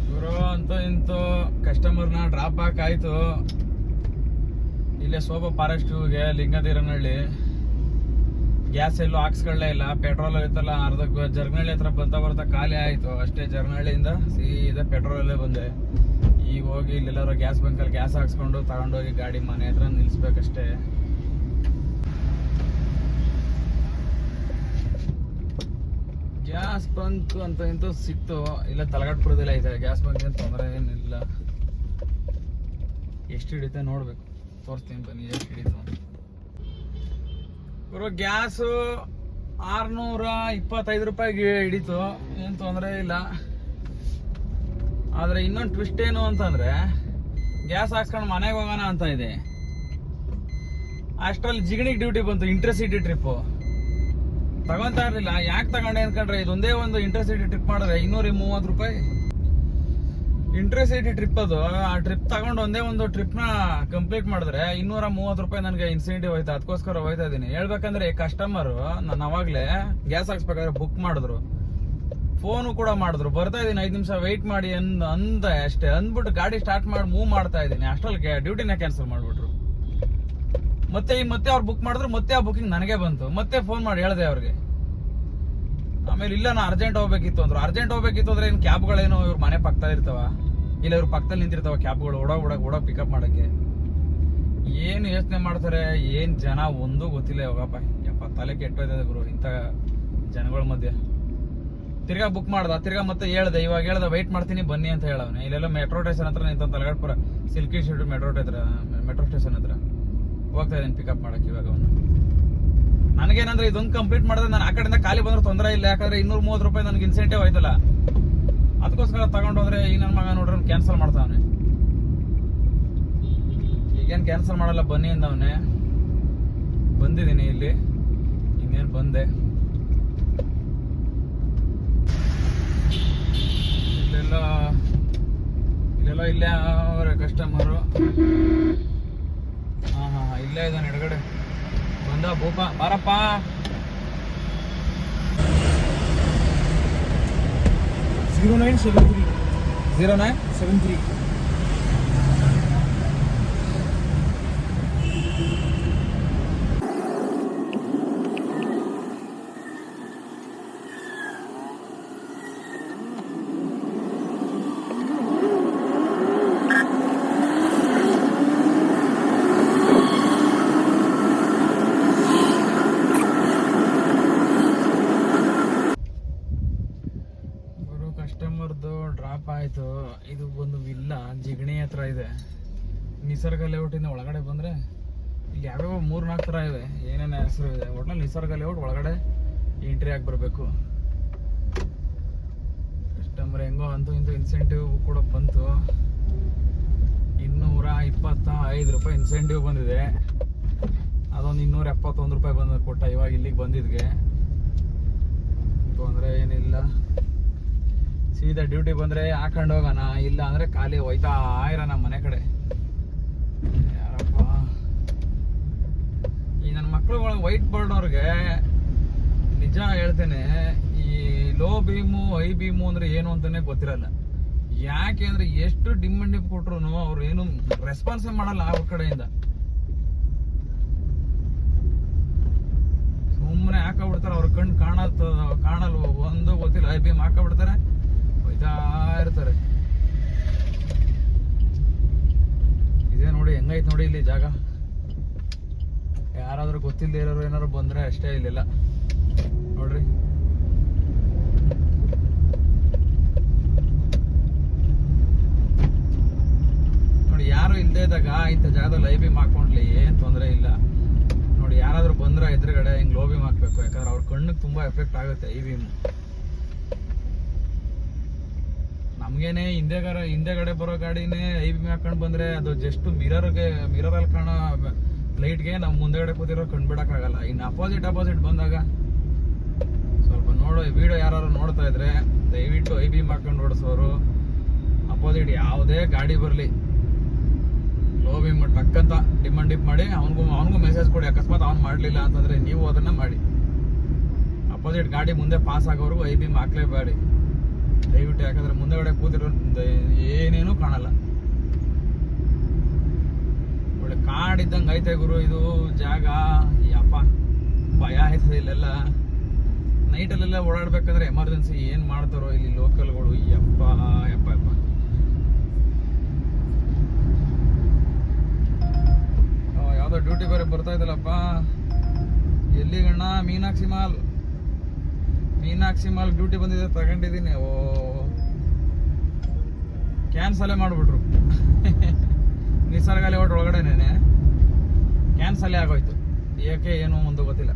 ಇವರು ಅಂತೂ ಇಂತೂ ಕಸ್ಟಮರ್ನ ಡ್ರಾಪ್ ಹಾಕಾಯ್ತು. ಇಲ್ಲೇ ಸೋಪ ಫಾರೆಸ್ಟ್ಗೆ ಲಿಂಗಧೀರನಹಳ್ಳಿ. ಗ್ಯಾಸ್ ಎಲ್ಲೂ ಹಾಕ್ಸ್ಕೊಳ್ಳೇ ಇಲ್ಲ, ಪೆಟ್ರೋಲ್ ಇತ್ತಲ್ಲ ಅರ್ಧ ಜರ್ಗನಹಳ್ಳಿ ಹತ್ರ ಬರ್ತಾ ಖಾಲಿ ಆಯಿತು. ಅಷ್ಟೇ, ಜರ್ಗನಹಳ್ಳಿಯಿಂದ ಸೀದಾ ಪೆಟ್ರೋಲಲ್ಲೇ ಬಂದೆ. ಈಗ ಹೋಗಿ ಇಲ್ಲೆಲ್ಲರೂ ಗ್ಯಾಸ್ ಬಂಕಲ್ಲಿ ಗ್ಯಾಸ್ ಹಾಕ್ಸ್ಕೊಂಡು ತಗೊಂಡೋಗಿ ಗಾಡಿ ಮನೆ ಹತ್ರ ನಿಲ್ಲಿಸ್ಬೇಕಷ್ಟೇ. ಗ್ಯಾಸ್ ಬಂಕ್ ಅಂತ ಇಂತೂ ಸಿಕ್ತು, ಇಲ್ಲ ತಲಗಟ್ಪುರದಲ್ಲಿ ಐತೆ ಗ್ಯಾಸ್ ಬಂಕ್, ಏನು ತೊಂದರೆ ಏನಿಲ್ಲ. ಎಷ್ಟು ಹಿಡಿತೆ ನೋಡ್ಬೇಕು, ತೋರಿಸ್ತೀನಿ ಬನ್ನಿ ಎಷ್ಟು ಹಿಡಿತು. ಇವರು ಗ್ಯಾಸು 625 ರೂಪಾಯಿಗೆ ಹಿಡಿತು, ಏನು ತೊಂದರೆ ಇಲ್ಲ. ಆದರೆ ಇನ್ನೊಂದು ಟ್ವಿಸ್ಟ್ ಏನು ಅಂತಂದರೆ, ಗ್ಯಾಸ್ ಹಾಕ್ಸ್ಕೊಂಡು ಮನೆಗೆ ಹೋಗೋಣ ಅಂತ ಇದೆ, ಅಷ್ಟರಲ್ಲಿ ಜಿಗಣಿಗೆ ಡ್ಯೂಟಿ ಬಂತು. ಇಂಟರ್ಸಿಟಿ ಟ್ರಿಪ್ಪು ತಗೊಂತಾ ಇರಲಿಲ್ಲ. ಯಾಕೆ ತಗೊಂಡೆ ಅನ್ಕೊಂಡ್ರೆ, ಇದೊಂದೇ ಒಂದು ಇಂಟರ್ಸಿಟಿ ಟ್ರಿಪ್ ಮಾಡಿದ್ರೆ 230 ರೂಪಾಯಿ ಇಂಟರ್ಸಿಟಿ ಟ್ರಿಪ್. ಅದು ಆ ಟ್ರಿಪ್ ತಗೊಂಡು ಒಂದೇ ಒಂದು ಟ್ರಿಪ್ನ ಕಂಪ್ಲೀಟ್ ಮಾಡಿದ್ರೆ 230 ರೂಪಾಯಿ ನನಗೆ ಇನ್ಸೆಂಟಿವ್ ಹೋಯ್ತು. ಅದಕ್ಕೋಸ್ಕರ ಹೋಯ್ತಾ ಇದ್ದೀನಿ. ಹೇಳ್ಬೇಕಂದ್ರೆ ಕಸ್ಟಮರು ನಾನು ಅವಾಗಲೇ ಗ್ಯಾಸ್ ಹಾಕ್ಸ್ಬೇಕಾದ್ರೆ ಬುಕ್ ಮಾಡಿದ್ರು, ಫೋನು ಕೂಡ ಮಾಡಿದ್ರು. ಬರ್ತಾ ಇದ್ದೀನಿ 5 ನಿಮಿಷ ವೆಯ್ಟ್ ಮಾಡಿ ಅಂದೆ ಅಷ್ಟೇ. ಅಂದ್ಬಿಟ್ಟು ಗಾಡಿ ಸ್ಟಾರ್ಟ್ ಮಾಡಿ ಮೂವ್ ಮಾಡ್ತಾ ಇದ್ದೀನಿ, ಅಷ್ಟರಲ್ಲಿ ಡ್ಯೂಟಿನ ಕ್ಯಾನ್ಸಲ್ ಮಾಡಿಬಿಟ್ರು. ಮತ್ತೆ ಅವ್ರು ಬುಕ್ ಮಾಡಿದ್ರು, ಮತ್ತೆ ಆ ಬುಕಿಂಗ್ ನನಗೆ ಬಂತು. ಮತ್ತೆ ಫೋನ್ ಮಾಡಿ ಹೇಳಿದೆ ಅವ್ರಿಗೆ. ಆಮೇಲೆ ಇಲ್ಲ ನಾ ಅರ್ಜೆಂಟ್ ಹೋಗ್ಬೇಕಿತ್ತು ಅಂದ್ರು. ಅರ್ಜೆಂಟ್ ಹೋಗ್ಬೇಕಿತ್ತು ಅಂದ್ರೆ ಏನು ಕ್ಯಾಬ್ಗಳೇನು ಇವ್ರ ಮನೆ ಪಕ್ಕದಲ್ಲಿ ಇರ್ತಾವ, ಇಲ್ಲ ಇವ್ರ ಪಕ್ಕದಲ್ಲಿ ನಿಂತಿರ್ತಾವ ಕ್ಯಾಬ್ಗಳು ಓಡೋಗ್ ಪಿಕಪ್ ಮಾಡೋಕ್ಕೆ. ಏನು ಯೋಚನೆ ಮಾಡ್ತಾರೆ, ಏನು ಜನ ಒಂದು ಗೊತ್ತಿಲ್ಲ. ಹೋಗಪ್ಪ ಯಪ್ಪ, ತಲೆ ಕೆಟ್ಟೋಯ್ತದೆ ಗುರು ಇಂಥ ಜನಗಳ ಮಧ್ಯೆ. ತಿರ್ಗಾ ಬುಕ್ ಮಾಡ್ದ, ತಿರ್ಗಾ ಮತ್ತೆ ಹೇಳ್ದೆ, ಇವಾಗ ಹೇಳ್ದೆ ವೆಯ್ಟ್ ಮಾಡ್ತೀನಿ ಬನ್ನಿ ಅಂತ ಹೇಳವನೆ. ಇಲ್ಲೆಲ್ಲ ಮೆಟ್ರೋ ಸ್ಟೇಷನ್ ಹತ್ರ ನಿಂತ, Talaghattapura silky sheet metro station ಹತ್ರ ಹೋಗ್ತಾ ಇದ್ದೀನಿ ಪಿಕಪ್ ಮಾಡಕ್ಕೆ. ಇವಾಗ ಅವನು ನನಗೇನಂದ್ರೆ ಇದೊಂದು ಕಂಪ್ಲೀಟ್ ಮಾಡಿದ್ರೆ ನಾನು ಆ ಕಡೆಯಿಂದ ಖಾಲಿ ಬಂದ್ರೆ ತೊಂದರೆ ಇಲ್ಲ, ಯಾಕಂದ್ರೆ 230 ರೂಪಾಯಿ ನನಗೆ ಇನ್ಸೆಂಟಿವ್ ಆಯ್ತಲ್ಲ. ಅದಕ್ಕೋಸ್ಕರ ತಗೊಂಡೋದ್ರೆ ಈ ನನ್ನ ಮಗ ನೋಡ್ರೆ ಕ್ಯಾನ್ಸಲ್ ಮಾಡ್ತಾವನೆ. ಈಗೇನು ಕ್ಯಾನ್ಸಲ್ ಮಾಡಲ್ಲ ಬನ್ನಿ ಅಂದವನೇ. ಬಂದಿದ್ದೀನಿ ಇಲ್ಲಿ, ಇನ್ನೇನು ಬಂದೆ. ಇಲ್ಲೇ ಅವರೇ ಕಸ್ಟಮರು. ಹಾಂ ಇಲ್ಲೇ ಇದ್ದಾನೆ ಎಡಗಡೆ. ಬಂದ ಭೂಪ, ಬಾರಪ್ಪ. (0973) ಕಸ್ಟಮರ್ದು ಡ್ರಾಪ್ ಆಯಿತು. ಇದು ಒಂದು ವಿಲ್ಲ ಜಿಗಣಿ ಹತ್ರ ಇದೆ, ನಿಸರ್ಗ ಲೇಔಟಿಂದ ಒಳಗಡೆ ಬಂದರೆ ಇಲ್ಲಿ ಯಾವ್ಯಾವ 3-4 ಥರ ಇವೆ, ಏನೇನು ಹೆಸರು ಇದೆ. ಒಟ್ನಲ್ಲಿ ನಿಸರ್ಗ ಲೇಔಟ್ ಒಳಗಡೆ ಎಂಟ್ರಿ ಆಗಿ ಬರಬೇಕು. ಮರೆ ಹೆಂಗೋ ಅಂತೂ ಇಂತೂ ಇನ್ಸೆಂಟಿವ್ ಕೂಡ ಬಂತು. 225 ರೂಪಾಯಿ ಇನ್ಸೆಂಟಿವ್ ಬಂದಿದೆ. ಅದೊಂದು 271 ರೂಪಾಯಿ ಕೊಟ್ಟ ಇವಾಗ ಇಲ್ಲಿಗೆ ಬಂದಿದ್ಗೆ. ತೊಂದರೆ ಏನಿಲ್ಲ, ಸೀದಾ ಡ್ಯೂಟಿ ಬಂದರೆ ಹಾಕೊಂಡು ಹೋಗೋಣ, ಇಲ್ಲ ಅಂದರೆ ಖಾಲಿ ಹೋಯ್ತಾ ಇರೋಣ ಮನೆ ಕಡೆ. ಯಾರಪ್ಪ ಈ ನನ್ನ ಮಕ್ಳುಗಳು ವೈಟ್ ಬೋರ್ಡ್ ಅವ್ರಿಗೆ ನಿಜ ಹೇಳ್ತೇನೆ, ಈ ಲೋ ಬೀಮು ಹೈ ಬೀಮು ಅಂದರೆ ಏನು ಅಂತಲೇ ಗೊತ್ತಿರಲ್ಲ. ಯಾಕೆ ಅಂದರೆ ಎಷ್ಟು ಡಿಮ್ ಅಂಡ್ ಡಿಪ್ ಕೊಟ್ರು ಅವ್ರು ಏನು ರೆಸ್ಪಾನ್ಸೇ ಮಾಡಲ್ಲ ಅವ್ರ ಕಡೆಯಿಂದ. ಸುಮ್ಮನೆ ಹಾಕಬಿಡ್ತಾರೆ, ಅವ್ರ ಕಣ್ಣು ಕಾಣಲ್ವ ಒಂದು ಗೊತ್ತಿಲ್ಲ. ಹೈ ಬೀಮ್ ಹಾಕಬಿಡ್ತಾರೆ, ಹೋಯ್ತಾ ಇರ್ತಾರೆ. ಇದೇ ನೋಡಿ ಹೆಂಗೈತೆ ನೋಡಿ ಇಲ್ಲಿ ಜಾಗ. ಯಾರಾದ್ರೂ ಗೊತ್ತಿಲ್ಲದೆ ಇರೋರು ಏನಾದ್ರು ಬಂದ್ರೆ ಅಷ್ಟೇ. ಇಲ್ಲೆಲ್ಲ ನೋಡ್ರಿ, ನೋಡಿ ಯಾರು ಇಲ್ಲದೆ ಇದ್ದಾಗ ಇಂಥ ಜಾಗದಲ್ಲಿ ಲೈ ಬೀಮ್ ಹಾಕೊಂಡ್ಲಿ ಏನ್ ತೊಂದರೆ ಇಲ್ಲ. ನೋಡಿ ಯಾರಾದ್ರೂ ಬಂದ್ರೆ ಎದುರುಗಡೆ ಹಿಂಗ್ ಲೋ ಬೀಮ್ ಹಾಕ್ಬೇಕು, ಯಾಕಂದ್ರೆ ಅವ್ರ ಕಣ್ಣಿಗೆ ತುಂಬಾ ಎಫೆಕ್ಟ್ ಆಗುತ್ತೆ ಈ ಬೀಮ್. ನಮ್ಗೇನೆ ಹಿಂದೆಗಡೆ ಬರೋ ಗಾಡಿನೇ ಐ ಬೀಮ್ ಹಾಕೊಂಡ್ ಬಂದ್ರೆ ಅದು ಜಸ್ಟ್ ಮಿರರಲ್ಲಿ ಕಾಣೋ ಲೈಟ್ಗೆ ನಾವು ಮುಂದೆಗಡೆ ಕೂತಿರೋ ಕಂಡ್ಬಿಡಕ್ಕಾಗಲ್ಲ. ಇನ್ನು ಅಪೋಸಿಟ್ ಬಂದಾಗ ಸ್ವಲ್ಪ ನೋಡೋ ವಿಡಿಯೋ ಯಾರು ನೋಡ್ತಾ ಇದ್ರೆ ದಯವಿಟ್ಟು ಐ ಬೀಮ್ ಹಾಕೊಂಡು ಓಡಿಸೋರು. ಅಪೋಸಿಟ್ ಯಾವುದೇ ಗಾಡಿ ಬರಲಿ ಲೋ ಬೀಮ್ ಟಕ್ಕಂತ ಡಿಪ್ ಮಾಡಿ ಅವನಿಗೂ ಮೆಸೇಜ್ ಕೊಡಿ. ಅಕಸ್ಮಾತ್ ಅವ್ನು ಮಾಡಲಿಲ್ಲ ಅಂತಂದ್ರೆ ನೀವು ಅದನ್ನ ಮಾಡಿ. ಅಪೋಸಿಟ್ ಗಾಡಿ ಮುಂದೆ ಪಾಸ್ ಆಗೋವರೆಗೂ ಐ ಬೀಮ್ ಹಾಕ್ಲೇಬೇಡಿ ದಯವಿಟ್ಟು, ಯಾಕಂದ್ರೆ ಮುಂದೆಗಡೆ ಕೂತಿರೋ ಏನೇನೂ ಕಾಣಲ್ಲ. ಒಳ್ಳೆ ಕಾಡಿದ್ದಂಗೆ ಐತೆ ಗುರು ಇದು ಜಾಗ. ಯಪ್ಪ ಭಯ ಆಯ್ತದೆ ಇಲ್ಲೆಲ್ಲ. ನೈಟಲ್ಲೆಲ್ಲ ಓಡಾಡ್ಬೇಕಂದ್ರೆ ಎಮರ್ಜೆನ್ಸಿ ಏನು ಮಾಡ್ತಾರೋ ಇಲ್ಲಿ ಲೋಕಲ್ಗಳು. ಯಪ್ಪ ಯಪ್ಪ ಯಪ್ಪ ಯಾವುದೋ ಡ್ಯೂಟಿ ಬೇರೆ ಬರ್ತಾ ಇದ್ದಲ್ಲಪ್ಪ. ಎಲ್ಲಿಗಣ್ಣ? ಮೀನಾಕ್ಷಿ ಮಾಲ್ ಡ್ಯೂಟಿ ಬಂದಿದೆ, ತಗೊಂಡಿದ್ದೀನಿ. ಓ ಕ್ಯಾನ್ಸಲೇ ಮಾಡಿಬಿಟ್ರು. ನಿಸರ್ಗಾಲಿ ಒಟ್ಟು ಒಳಗಡೆನೇನೆ ಕ್ಯಾನ್ಸಲೇ ಆಗೋಯ್ತು. ಏಕೆ ಏನು ಒಂದು ಗೊತ್ತಿಲ್ಲ.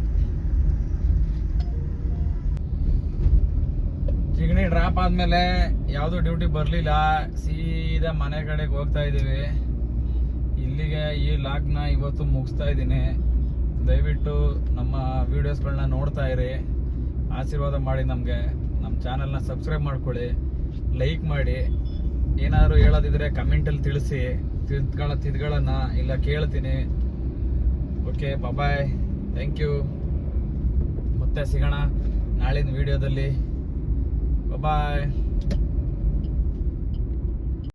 ಜಿಗಣಿ ಡ್ರಾಪ್ ಆದ್ಮೇಲೆ ಯಾವುದೋ ಡ್ಯೂಟಿ ಬರಲಿಲ್ಲ, ಸೀದಾ ಮನೆ ಕಡೆಗೆ ಹೋಗ್ತಾ ಇದ್ದೀವಿ. ಇಲ್ಲಿಗೆ ಈ ಲಾಗ್ನ ಇವತ್ತು ಮುಗಿಸ್ತಾ ಇದ್ದೀನಿ. ದಯವಿಟ್ಟು ನಮ್ಮ ವಿಡಿಯೋಸ್ಗಳನ್ನ ನೋಡ್ತಾ ಇರಿ, ಆಶೀರ್ವಾದ ಮಾಡಿ ನಮಗೆ. ನಮ್ಮ ಚಾನಲ್ನ ಸಬ್ಸ್ಕ್ರೈಬ್ ಮಾಡ್ಕೊಳ್ಳಿ, ಲೈಕ್ ಮಾಡಿ. ಏನಾದರೂ ಹೇಳೋದಿದ್ರೆ ಕಮೆಂಟಲ್ಲಿ ತಿಳಿಸಿ, ತಿದ್ಗಳನ್ನ ಇಲ್ಲ ಕೇಳ್ತೀನಿ. Okay, bye, thank you. ಮತ್ತೆ ಸಿಗೋಣ ನಾಳಿನ ವಿಡಿಯೋದಲ್ಲಿ. ಬಾಯ್.